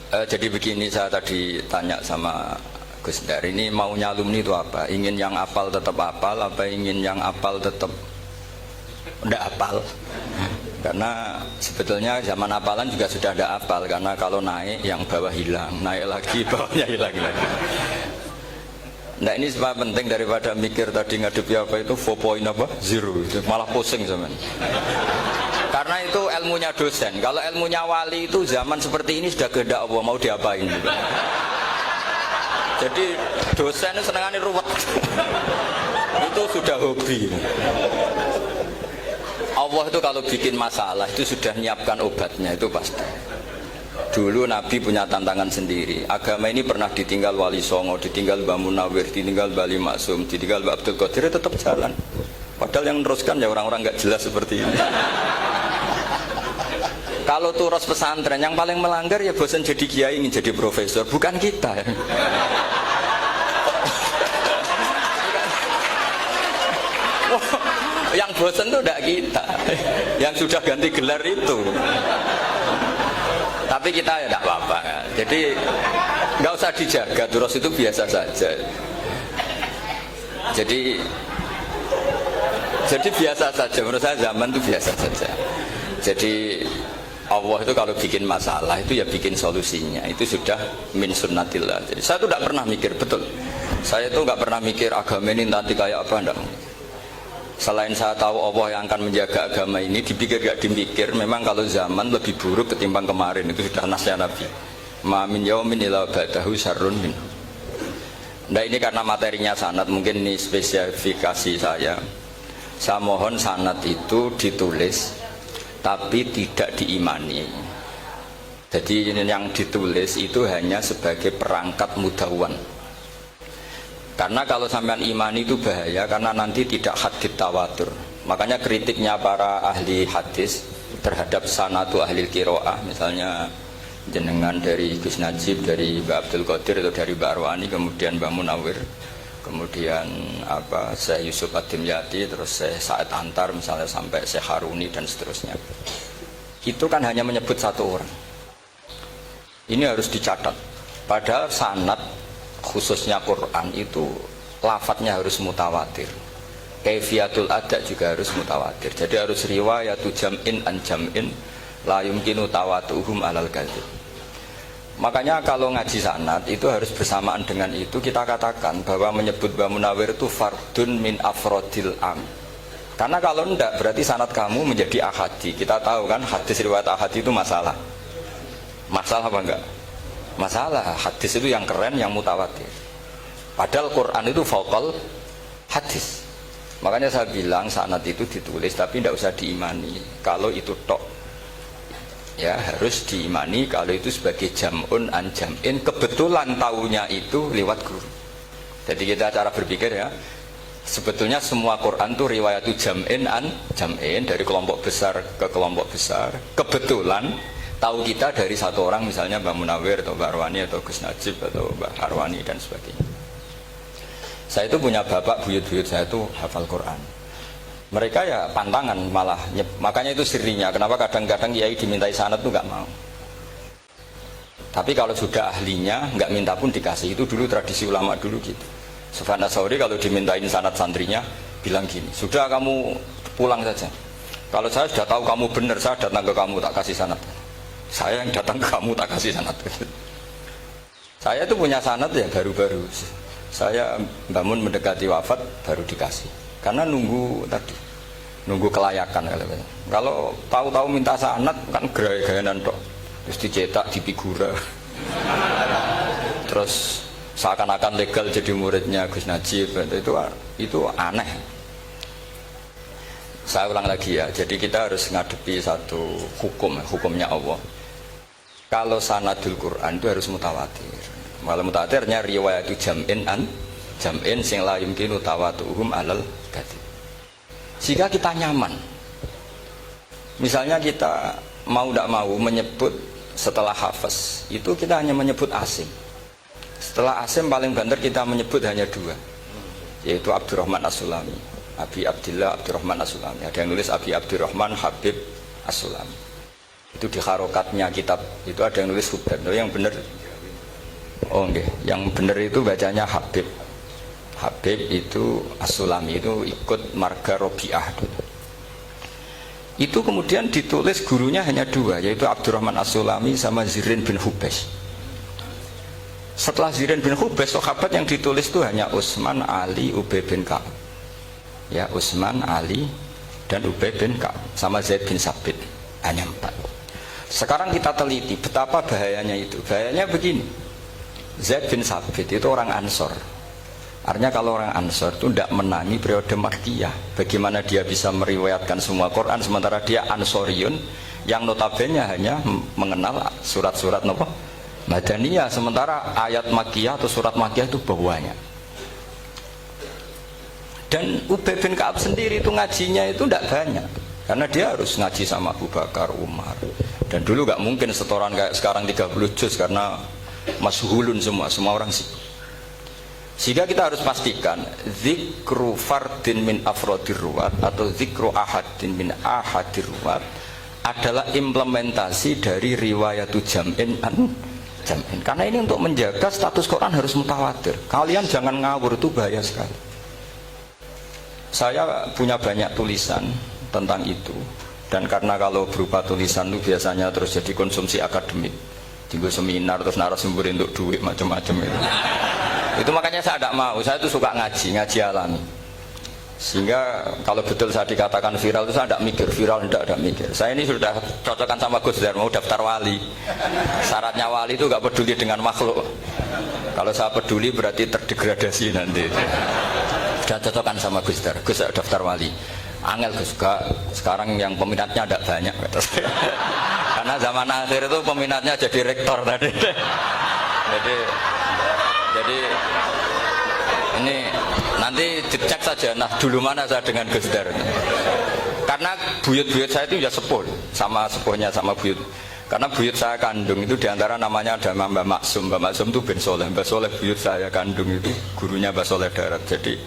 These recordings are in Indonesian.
Jadi begini, saya tadi tanya sama Gus Dar, ini maunya alumni itu apa? Ingin yang apal tetap apal, apa ingin yang apal tetap tidak apal? Karena sebetulnya zaman apalan juga sudah ada apal, karena kalau naik yang bawah hilang, naik lagi bawahnya hilang lagi. Nah ini sebab penting daripada mikir tadi ngadepi apa itu 4.0 itu malah pusing zaman. Karena itu ilmunya dosen. Kalau ilmunya wali itu zaman seperti ini sudah kehendak Allah mau diapain. Jadi dosen senengannya ruwet. Itu sudah hobi. Allah itu kalau bikin masalah itu sudah menyiapkan obatnya, itu pasti. Dulu Nabi punya tantangan sendiri. Agama ini pernah ditinggal Wali Songo, ditinggal Mbah Munawir, ditinggal Bali Maksum, ditinggal Mbah Abdul Qadir, tetap jalan. Padahal yang meneruskan ya orang-orang nggak jelas seperti ini. Kalau turus pesantren yang paling melanggar ya bosan jadi kiai ingin jadi profesor, bukan kita. Yang bosan itu tidak kita, yang sudah ganti gelar itu. Tapi kita ya tidak apa-apa. Jadi nggak usah dijaga, terus itu biasa saja. Jadi biasa saja, menurut saya zaman itu biasa saja. Jadi Allah itu kalau bikin masalah itu ya bikin solusinya, itu sudah min sunnatillah. Jadi saya itu tidak pernah mikir, betul. Saya itu nggak pernah mikir agama ini nanti kayak apa, enggak. Selain saya tahu Allah yang akan menjaga agama ini, dipikir gak dipikir, memang kalau zaman lebih buruk ketimbang kemarin, itu sudah nasnya Nabi. Ma min yaumin illa ba'dahu syarrun min. Nah ini karena materinya sanad, mungkin ini spesifikasi saya. Saya mohon sanad itu ditulis, tapi tidak diimani. Jadi yang ditulis itu hanya sebagai perangkat mudawwan. Karena kalau sampean imani itu bahaya, karena nanti tidak hadits tawatur. Makanya kritiknya para ahli hadis terhadap sanatu ahli qiraah, misalnya jenengan dari Gus Najib, dari Mbak Abdul Qadir atau dari Mbak Arwani, kemudian Mbak Munawir, kemudian Syekh Yusuf Ad-Dimyati, terus Syekh Sa'id Antar, misalnya sampai Syekh Haruni dan seterusnya. Itu kan hanya menyebut satu orang. Ini harus dicatat. Padahal sanad khususnya Quran itu lafadznya harus mutawatir, kaifiyatul ada juga harus mutawatir. Jadi harus riwayatu jam'in an jam'in la yumkinu tawatuhum alal kadzib. Makanya kalau ngaji sanad itu harus bersamaan dengan itu kita katakan bahwa menyebut Mbah Munawir itu fardun min afrodil am. Karena kalau enggak berarti sanad kamu menjadi ahadi. Kita tahu kan hadis riwayat ahadi itu masalah. Masalah apa enggak? Masalah. Hadis itu yang keren, yang mutawatir. Padahal Quran itu fauqal hadis. Makanya saya bilang sanad itu ditulis tapi tidak usah diimani kalau itu tok. Ya harus diimani kalau itu sebagai jam'un an jam'in, kebetulan taunya itu lewat guru. Jadi kita cara berpikir ya, sebetulnya semua Quran itu riwayat jam'in an jam'in, dari kelompok besar ke kelompok besar. Kebetulan tahu kita dari satu orang, misalnya Mbak Munawir atau Mbak Arwani atau Gus Najib atau Mbak Arwani dan sebagainya. Saya itu punya bapak, buyut-buyut saya itu hafal Quran. Mereka ya pantangan malah, makanya itu sirinya. Kenapa kadang-kadang kiai dimintai sanad itu nggak mau. Tapi kalau sudah ahlinya nggak minta pun dikasih. Itu dulu tradisi ulama dulu gitu. Sufyan Ats-Tsauri kalau dimintain sanad santrinya bilang gini, sudah kamu pulang saja. Kalau saya sudah tahu kamu benar, saya datang ke kamu tak kasih sanad. Saya yang datang ke kamu tak kasih sanad. Saya itu punya sanad ya baru-baru. Saya bangun mendekati wafat baru dikasih. Karena nunggu tadi, nunggu kelayakan. Kalau tahu-tahu minta sanad kan gaya-gayanan dok. Terus dicetak di figura. Terus seakan-akan legal jadi muridnya Gus Najib. Itu aneh. Saya ulang lagi ya. Jadi kita harus ngadepi satu hukumnya Allah. Kalau sanadul Quran itu harus mutawatir. Malah mutawatirnya riwayat jam'in an jam'in sing la yumkinu tawatuhum alal kadzib. Jika kita nyaman, misalnya kita mau tidak mau menyebut setelah hafaz, itu kita hanya menyebut asim. Setelah asim paling banter kita menyebut hanya dua, yaitu Abdurrahman As-Sulami, Abi Abdillah Abdurrahman As-Sulami. Ada yang nulis Abi Abdurrahman Habib As-Sulami. Itu di harokatnya kitab itu ada yang nulis Hubab. Yang benar, oh enggak, yang benar itu bacanya Habib. Habib itu As-Sulami itu ikut marga Robi'ah dulu. Itu kemudian ditulis gurunya hanya dua, yaitu Abdurrahman As-Sulami sama Zirin bin Hubes. Setelah Zirin bin Hubes, sahabat yang ditulis itu hanya Utsman, Ali, Ubay bin Ka'ab. Ya, Utsman, Ali, dan Ubay bin Ka'ab sama Zaid bin Sabit, hanya 4. Sekarang kita teliti betapa bahayanya itu. Bahayanya begini, Zaid bin Sabit itu orang Ansor. Artinya kalau orang Ansor itu tidak menangi periode Makkiyah. Bagaimana dia bisa meriwayatkan semua Quran sementara dia Ansoriun yang notabene hanya mengenal surat-surat Madaniyah, sementara ayat Makkiyah atau surat Makkiyah itu bawahnya. Dan Ubay bin Ka'ab sendiri itu ngajinya itu tidak banyak, karena dia harus ngaji sama Abu Bakar, Umar. Dan dulu nggak mungkin setoran kayak sekarang 30 juz karena masyhulun semua orang sih. Sehingga kita harus pastikan zikru fardin min afrodir ruwat atau zikru ahadin min ahadir ruwat adalah implementasi dari riwayatu jam'in an jam'in. Karena ini untuk menjaga status Quran harus mutawatir. Kalian jangan ngawur, itu bahaya sekali. Saya punya banyak tulisan tentang itu, dan karena kalau berupa tulisan itu biasanya terus jadi konsumsi akademik, tinggal seminar terus narasumber untuk duit macam-macam itu. Itu makanya saya tidak mau, saya itu suka ngaji alami. Sehingga kalau betul saya dikatakan viral itu saya tidak mikir, viral tidak mikir. Saya ini sudah cocokkan sama Gus Dar, mau daftar wali. Syaratnya wali itu nggak peduli dengan makhluk. Kalau saya peduli berarti terdegradasi nanti. Sudah cocokkan sama Gus Dar, Gus daftar wali. Angel Gus, sekarang yang peminatnya tidak banyak. Karena zaman akhir itu peminatnya jadi rektor tadi. Jadi ini nanti dicek saja, nah dulu mana saya dengan Gus Dar. Karena buyut-buyut saya itu ya sepuh, sama sepuhnya sama buyut. Karena buyut saya kandung itu diantara namanya ada Mbak Maksum. Mbak Maksum itu bin Soleh. Mbak Soleh buyut saya kandung itu gurunya Mbak Soleh Darat. Jadi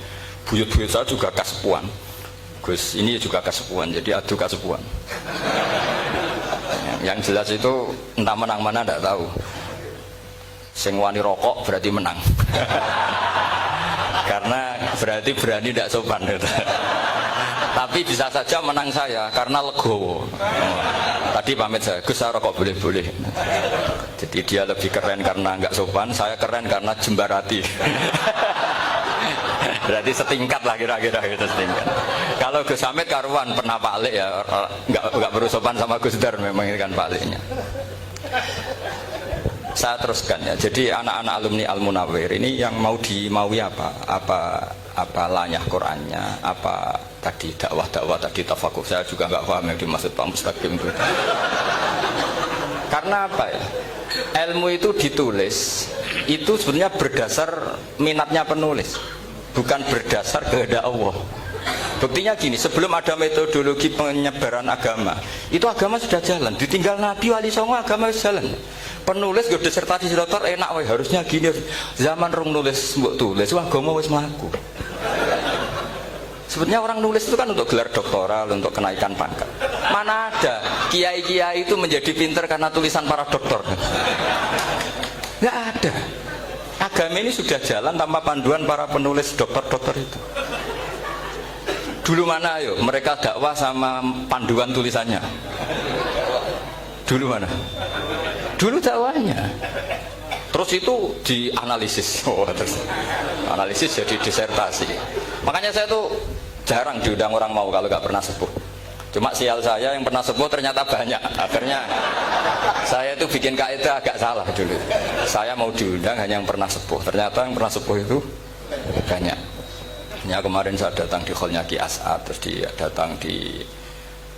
buyut-buyut saya juga kasepuan. Gus ini juga kasepuan, jadi adu kasepuan. Yang jelas itu entah menang mana tidak tahu. Sing wani rokok berarti menang. Karena berarti berani tidak sopan. Tapi bisa saja menang saya karena legowo. Tadi pamit saya, Gus saya rokok boleh-boleh. Jadi dia lebih keren karena nggak sopan, saya keren karena jembarati. Berarti setingkat lah kira-kira gitu, setingkat. Kalau Gus Hamid karuan pernah Pak Alik ya, nggak perlu sopan sama Gus Dar, memang ini kan Pak Aliknya. Saya teruskan ya. Jadi anak-anak alumni Al-Munawwir ini yang maui apa lanyah Qurannya, apa tadi dakwah tadi tafakuh, saya juga nggak paham yang dimaksud Pak Mustaqim itu. Karena apa ya? Ilmu itu ditulis itu sebenarnya berdasar minatnya penulis, bukan berdasar kehendak Allah. Buktinya gini, sebelum ada metodologi penyebaran agama, itu agama sudah jalan. Ditinggal Nabi Wali Songo agama sudah jalan. Penulis gue disertasi dokter enak weh, harusnya gini. Zaman rong nulis mbok tulis wah agama wis mlaku. Sebenarnya orang nulis itu kan untuk gelar doktoral, untuk kenaikan pangkat. Mana ada kiai-kiai itu menjadi pinter karena tulisan para dokter? Nggak ada. Agama ini sudah jalan tanpa panduan para penulis dokter-dokter itu. Dulu mana ayo mereka dakwah sama panduan tulisannya? Dulu mana? Dulu dakwahnya. Terus itu dianalisis. Terus analisis jadi disertasi. Makanya saya tuh jarang diundang orang mau kalau nggak pernah sepuh. Cuma sial saya yang pernah sepuh ternyata banyak. Akhirnya saya tuh bikin kaidah agak salah dulu. Saya mau diundang hanya yang pernah sepuh. Ternyata yang pernah sepuh itu banyak. Ya kemarin saya datang di hallnya Ki As'ad, terus dia datang di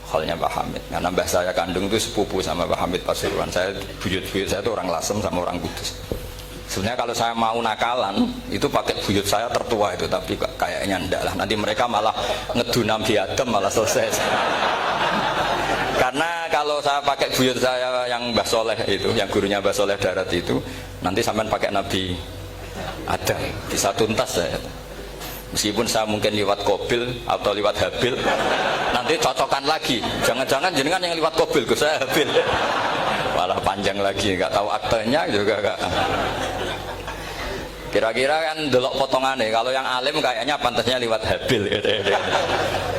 hallnya Pak Hamid. Karena mbah saya kandung itu sepupu sama Pak Hamid Pasuruan. Saya buyut-buyut saya itu orang Lasem sama orang Kudus. Sebenarnya kalau saya mau nakalan itu pakai buyut saya tertua itu, tapi kayaknya enggak lah. Nanti mereka malah ngedunam di Adem malah selesai. Karena kalau saya pakai buyut saya yang Mbah Soleh itu, yang gurunya Mbah Soleh Darat itu, nanti sampean pakai Nabi Adam bisa tuntas saya. Meskipun saya mungkin lewat Kobil atau lewat Habil, Nanti cocokan lagi. Jangan-jangan jenengan yang lewat Qabil, Gus, saya Habil. Malah panjang lagi, nggak tahu aktenya juga nggak. Kira-kira kan delok potongannya. Kalau yang alim kayaknya pantasnya lewat Habil gitu.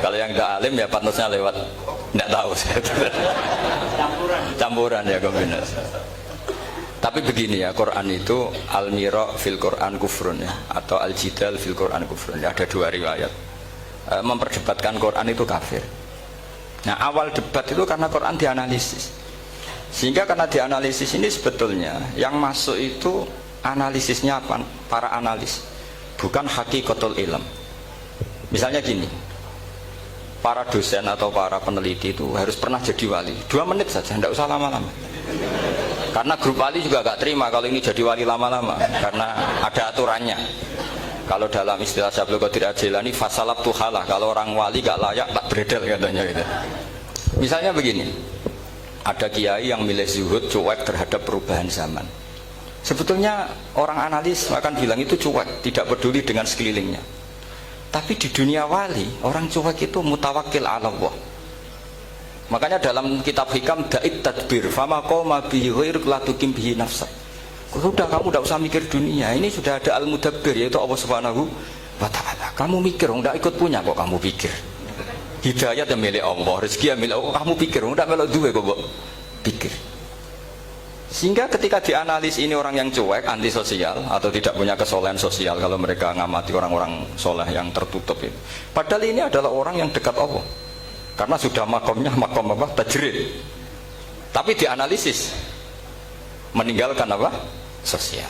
Kalau yang tidak alim ya pantasnya lewat tidak tahu. Campuran ya kombinasi. Tapi begini ya, Quran itu al-mira fil Quran kufrun ya, atau al-jidal fil Quran kufrun ya, ada dua riwayat. Memperdebatkan Quran itu kafir. Nah, awal debat itu karena Quran dianalisis. Sehingga karena dianalisis ini sebetulnya yang masuk itu analisisnya para analis, bukan hakikatul ilm. Misalnya gini, para dosen atau para peneliti itu harus pernah jadi wali 2 menit saja, tidak usah lama-lama. Karena grup wali juga gak terima kalau ini jadi wali lama-lama, karena ada aturannya. Kalau dalam istilah Syaikhul Qadir Al-Jilani, fasalab tuhalah, kalau orang wali gak layak tak beredel katanya gitu. Misalnya begini, ada kiai yang milih zuhud, cuek terhadap perubahan zaman. Sebetulnya orang analis akan bilang itu cuek, tidak peduli dengan sekelilingnya. Tapi di dunia wali, orang cuek itu mutawakkil ala Allah. Makanya dalam kitab hikam da'it tadbir, fama qoma bihi ghairuk la tuqim bihi nafsak. Sudah, kamu tidak usah mikir dunia, ini sudah ada al-mudabbir, yaitu Allah Subhanahu wa ta'ala. Kamu mikir, tidak ikut punya kok kamu pikir. Hidayat yang milik Allah, rezeki yang milik Allah, kamu pikir, tidak melok duwe kok pikir. Sehingga ketika dianalisis ini orang yang cuek, antisosial atau tidak punya kesolehan sosial, kalau mereka ngamati orang-orang soleh yang tertutup itu, padahal ini adalah orang yang dekat Allah, karena sudah makomnya makom apa? Tajrid. Tapi dianalisis meninggalkan apa? Sosial.